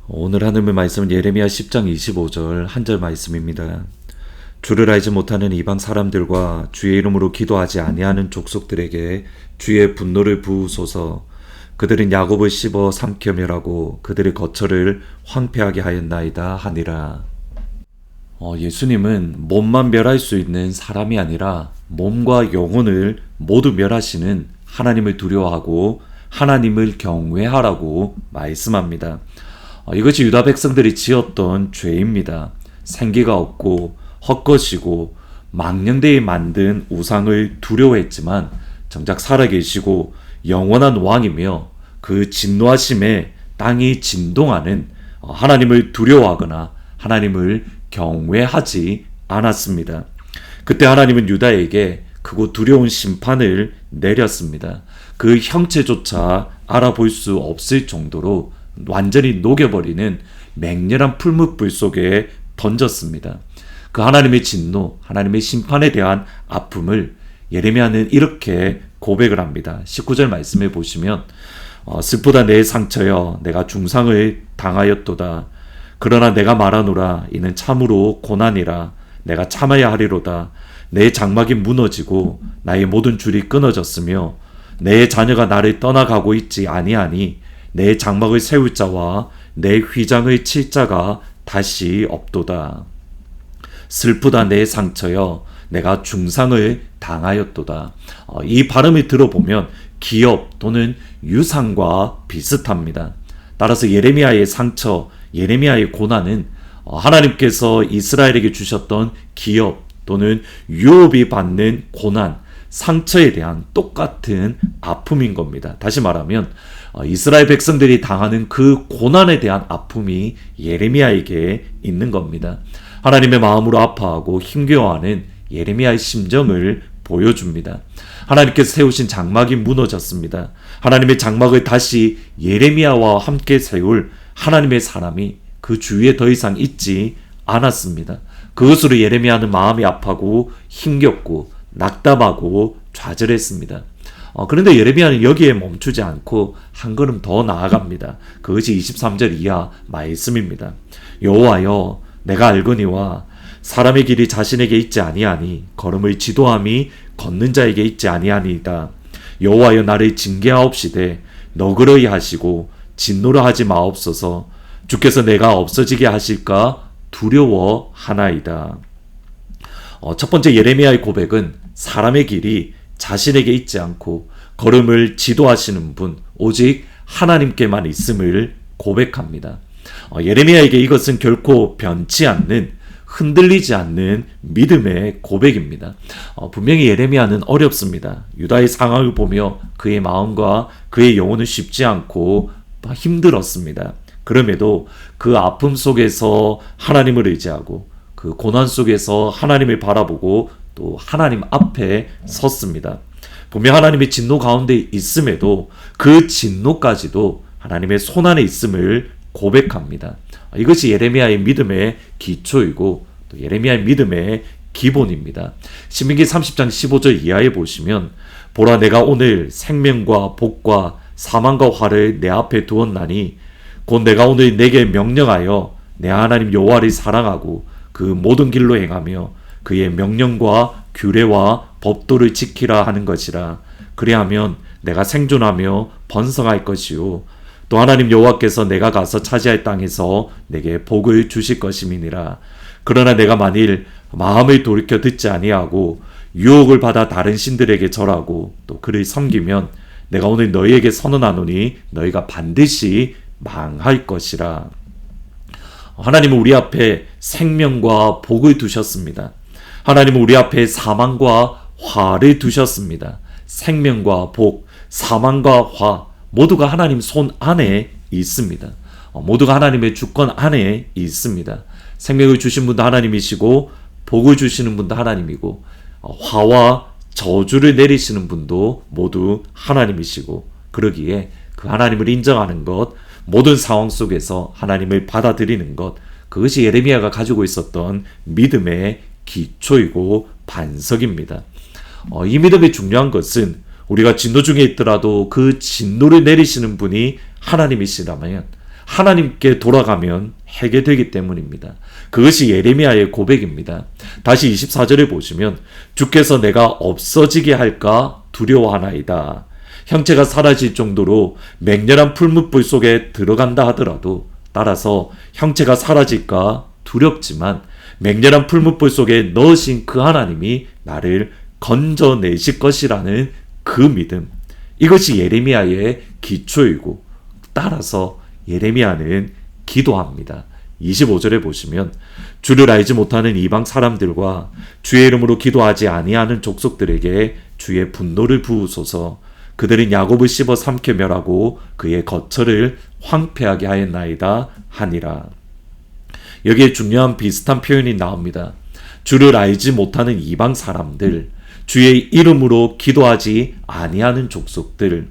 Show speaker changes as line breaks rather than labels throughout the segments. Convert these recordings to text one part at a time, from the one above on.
오늘 하늘의 말씀은 예레미야 10장 25절 한 절 말씀입니다. 주를 알지 못하는 이방 사람들과 주의 이름으로 기도하지 아니하는 족속들에게 주의 분노를 부으소서. 그들은 야곱을 씹어 삼켜 멸하고 그들의 거처를 황폐하게 하였나이다 하니라. 예수님은 몸만 멸할 수 있는 사람이 아니라 몸과 영혼을 모두 멸하시는 하나님을 두려워하고 하나님을 경외하라고 말씀합니다. 이것이 유다 백성들이 지었던 죄입니다. 생기가 없고 헛것이고 망령되이 만든 우상을 두려워했지만 정작 살아계시고 영원한 왕이며 그 진노하심에 땅이 진동하는 하나님을 두려워하거나 하나님을 경외하지 않았습니다. 그때 하나님은 유다에게 크고 두려운 심판을 내렸습니다. 그 형체조차 알아볼 수 없을 정도로 완전히 녹여버리는 맹렬한 풀무불 속에 던졌습니다. 그 하나님의 진노, 하나님의 심판에 대한 아픔을 예레미야는 이렇게 고백을 합니다. 19절 말씀을 보시면 슬프다 내 상처여 내가 중상을 당하였도다. 그러나 내가 말하노라 이는 참으로 고난이라. 내가 참아야 하리로다. 내 장막이 무너지고 나의 모든 줄이 끊어졌으며 내 자녀가 나를 떠나가고 있지 아니하니 내 장막을 세울 자와 내 휘장을 칠 자가 다시 없도다. 슬프다 내 상처여 내가 중상을 당하였도다. 이 발음을 들어보면 기업 또는 유상과 비슷합니다. 따라서 예레미야의 상처, 예레미야의 고난은 하나님께서 이스라엘에게 주셨던 기업 또는 유업이 받는 고난, 상처에 대한 똑같은 아픔인 겁니다. 다시 말하면 이스라엘 백성들이 당하는 그 고난에 대한 아픔이 예레미야에게 있는 겁니다. 하나님의 마음으로 아파하고 힘겨워하는 예레미야의 심정을 보여줍니다. 하나님께서 세우신 장막이 무너졌습니다. 하나님의 장막을 다시 예레미야와 함께 세울 하나님의 사람이 그 주위에 더 이상 있지 않았습니다. 그것으로 예레미야는 마음이 아파하고 힘겹고 낙담하고 좌절했습니다. 그런데 예레미야는 여기에 멈추지 않고 한 걸음 더 나아갑니다. 그것이 23절 이하 말씀입니다. 여호와여 내가 알거니와 사람의 길이 자신에게 있지 아니하니 걸음을 지도함이 걷는 자에게 있지 아니하니이다. 여호와여 나를 징계하옵시되 너그러이 하시고 진노를 하지 마옵소서. 주께서 내가 없어지게 하실까 두려워하나이다. 첫 번째 예레미야의 고백은 사람의 길이 자신에게 있지 않고 걸음을 지도하시는 분 오직 하나님께만 있음을 고백합니다. 예레미야에게 이것은 결코 변치 않는 흔들리지 않는 믿음의 고백입니다. 분명히 예레미야는 어렵습니다. 유다의 상황을 보며 그의 마음과 그의 영혼은 쉽지 않고 힘들었습니다. 그럼에도 그 아픔 속에서 하나님을 의지하고 그 고난 속에서 하나님을 바라보고 또 하나님 앞에 섰습니다. 분명 하나님의 진노 가운데 있음에도 그 진노까지도 하나님의 손안에 있음을 고백합니다. 이것이 예레미야의 믿음의 기초이고 또 예레미야의 믿음의 기본입니다. 신명기 30장 15절 이하에 보시면 보라 내가 오늘 생명과 복과 사망과 화를 내 앞에 두었나니 곧 내가 오늘 내게 명령하여 내 하나님 여호와를 사랑하고 그 모든 길로 행하며 그의 명령과 규례와 법도를 지키라 하는 것이라. 그리하면 내가 생존하며 번성할 것이요 또 하나님 여호와께서 내가 가서 차지할 땅에서 내게 복을 주실 것임이니라. 그러나 내가 만일 마음을 돌이켜 듣지 아니하고 유혹을 받아 다른 신들에게 절하고 또 그를 섬기면 내가 오늘 너희에게 선언하노니 너희가 반드시 망할 것이라. 하나님은 우리 앞에 생명과 복을 두셨습니다. 하나님은 우리 앞에 사망과 화를 두셨습니다. 생명과 복, 사망과 화 모두가 하나님 손 안에 있습니다. 모두가 하나님의 주권 안에 있습니다. 생명을 주신 분도 하나님이시고 복을 주시는 분도 하나님이고 화와 저주를 내리시는 분도 모두 하나님이시고 그러기에 그 하나님을 인정하는 것, 모든 상황 속에서 하나님을 받아들이는 것, 그것이 예레미야가 가지고 있었던 믿음의 기초이고 반석입니다. 이 믿음이 중요한 것은 우리가 진노 중에 있더라도 그 진노를 내리시는 분이 하나님이시라면 하나님께 돌아가면 해결되기 때문입니다. 그것이 예레미야의 고백입니다. 다시 24절에 보시면 주께서 내가 없어지게 할까 두려워하나이다. 형체가 사라질 정도로 맹렬한 풀무불 속에 들어간다 하더라도 따라서 형체가 사라질까 두렵지만 맹렬한 풀무불 속에 넣으신 그 하나님이 나를 건져내실 것이라는 그 믿음, 이것이 예레미야의 기초이고 따라서 예레미야는 기도합니다. 25절에 보시면 주를 알지 못하는 이방 사람들과 주의 이름으로 기도하지 아니하는 족속들에게 주의 분노를 부으소서. 그들은 야곱을 씹어 삼켜 멸하고 그의 거처를 황폐하게 하였나이다 하니라. 여기에 중요한 비슷한 표현이 나옵니다. 주를 알지 못하는 이방 사람들, 주의 이름으로 기도하지 아니하는 족속들.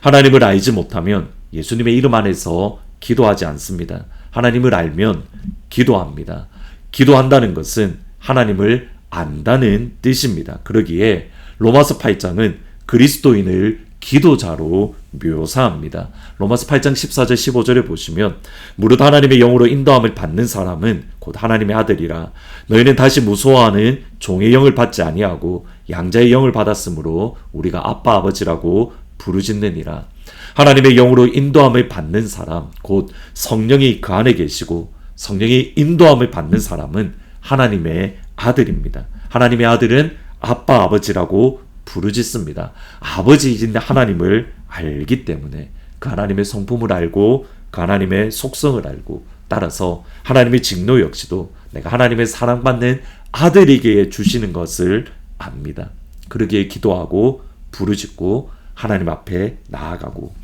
하나님을 알지 못하면 예수님의 이름 안에서 기도하지 않습니다. 하나님을 알면 기도합니다. 기도한다는 것은 하나님을 안다는 뜻입니다. 그러기에 로마서 8장은 그리스도인을 기도자로 묘사합니다. 로마서 8장 14절 15절에 보시면 무릇 하나님의 영으로 인도함을 받는 사람은 곧 하나님의 아들이라. 너희는 다시 무서워하는 종의 영을 받지 아니하고 양자의 영을 받았으므로 우리가 아빠 아버지라고 부르짖느니라. 하나님의 영으로 인도함을 받는 사람, 곧 성령이 그 안에 계시고 성령이 인도함을 받는 사람은 하나님의 아들입니다. 하나님의 아들은 아빠 아버지라고 부르짖습니다. 아버지이신 하나님을 알기 때문에 그 하나님의 성품을 알고 그 하나님의 속성을 알고 따라서 하나님의 직노 역시도 내가 하나님의 사랑받는 아들에게 주시는 것을 압니다. 그러기에 기도하고 부르짖고 하나님 앞에 나아가고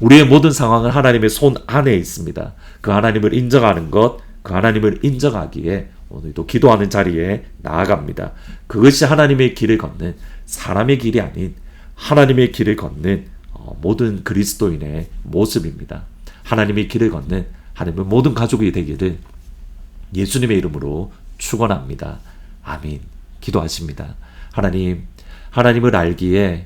우리의 모든 상황은 하나님의 손 안에 있습니다. 그 하나님을 인정하는 것, 그 하나님을 인정하기에 오늘도 기도하는 자리에 나아갑니다. 그것이 하나님의 길을 걷는 사람의 길이 아닌 하나님의 길을 걷는 모든 그리스도인의 모습입니다. 하나님의 길을 걷는 하나님의 모든 가족이 되기를 예수님의 이름으로 축원합니다. 아멘. 기도하십니다. 하나님, 하나님을 알기에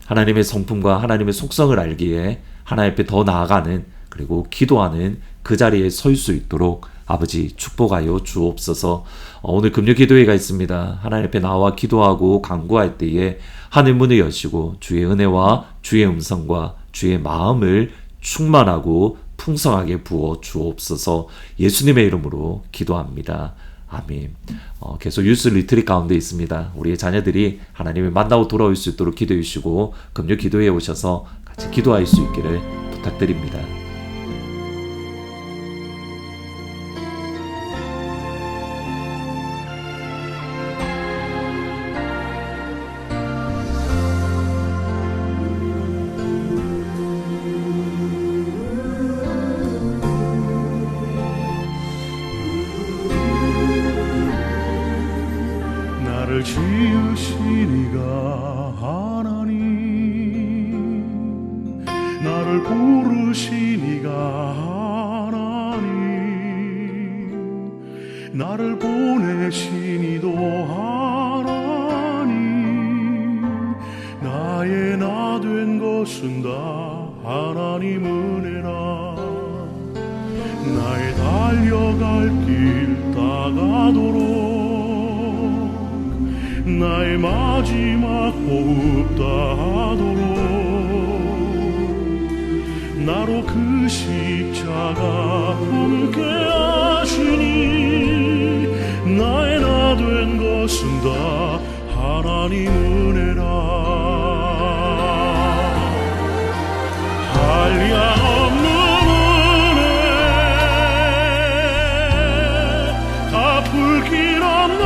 하나님의 성품과 하나님의 속성을 알기에 하나님 앞에 더 나아가는 그리고 기도하는 그 자리에 설 수 있도록 아버지 축복하여 주옵소서. 오늘 금요 기도회가 있습니다. 하나님 앞에 나와 기도하고 간구할 때에 하늘 문을 여시고 주의 은혜와 주의 음성과 주의 마음을 충만하고 풍성하게 부어 주옵소서. 예수님의 이름으로 기도합니다. 아멘. 계속 유스 리트릿 가운데 있습니다. 우리의 자녀들이 하나님을 만나고 돌아올 수 있도록 기도해 주시고 금요 기도회에 오셔서 같이 기도할 수 있기를 부탁드립니다.
나를 지으시니가 하나님, 나를 부르시니가 하나님, 나를 보내시니도 하나님, 나의 나 된 것은 다 하나님 은혜라. 나의 달려갈 길 다가도록 나의 마지막 호흡 다하도록 나로 그 십자가 함께 하시니 나의 나 된 것은 다 하나님 은혜라. 한량없는 은혜 다 불길 없는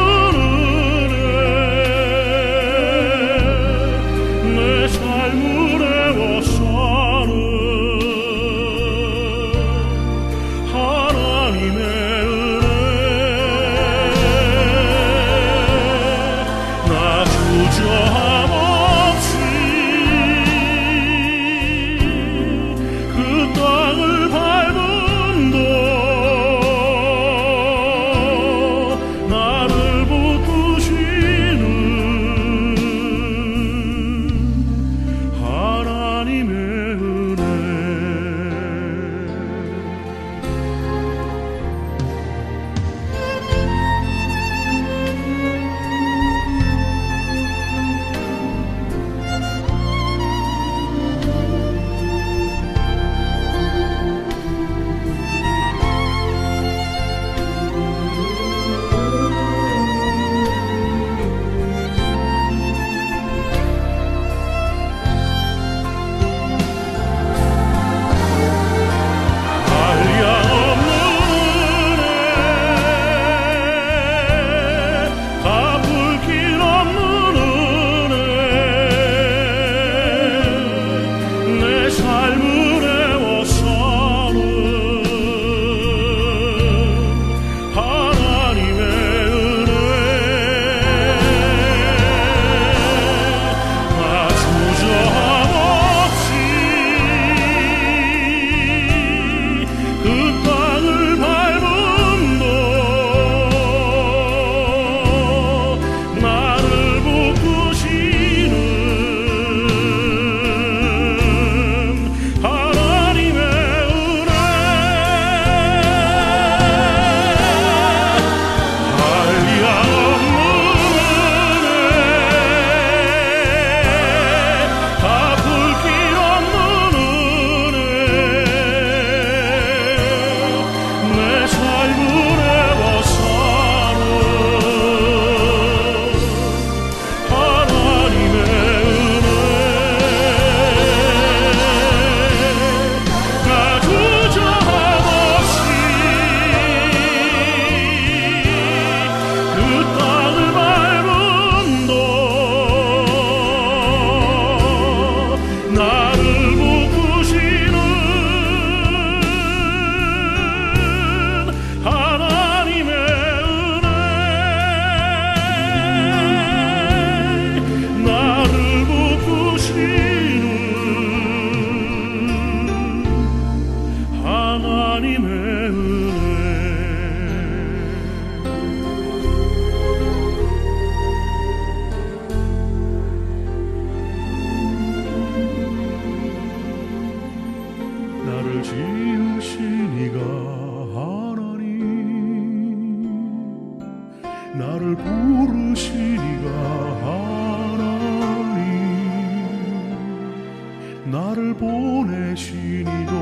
주저 보내시니가 하나님 나를 보내시니도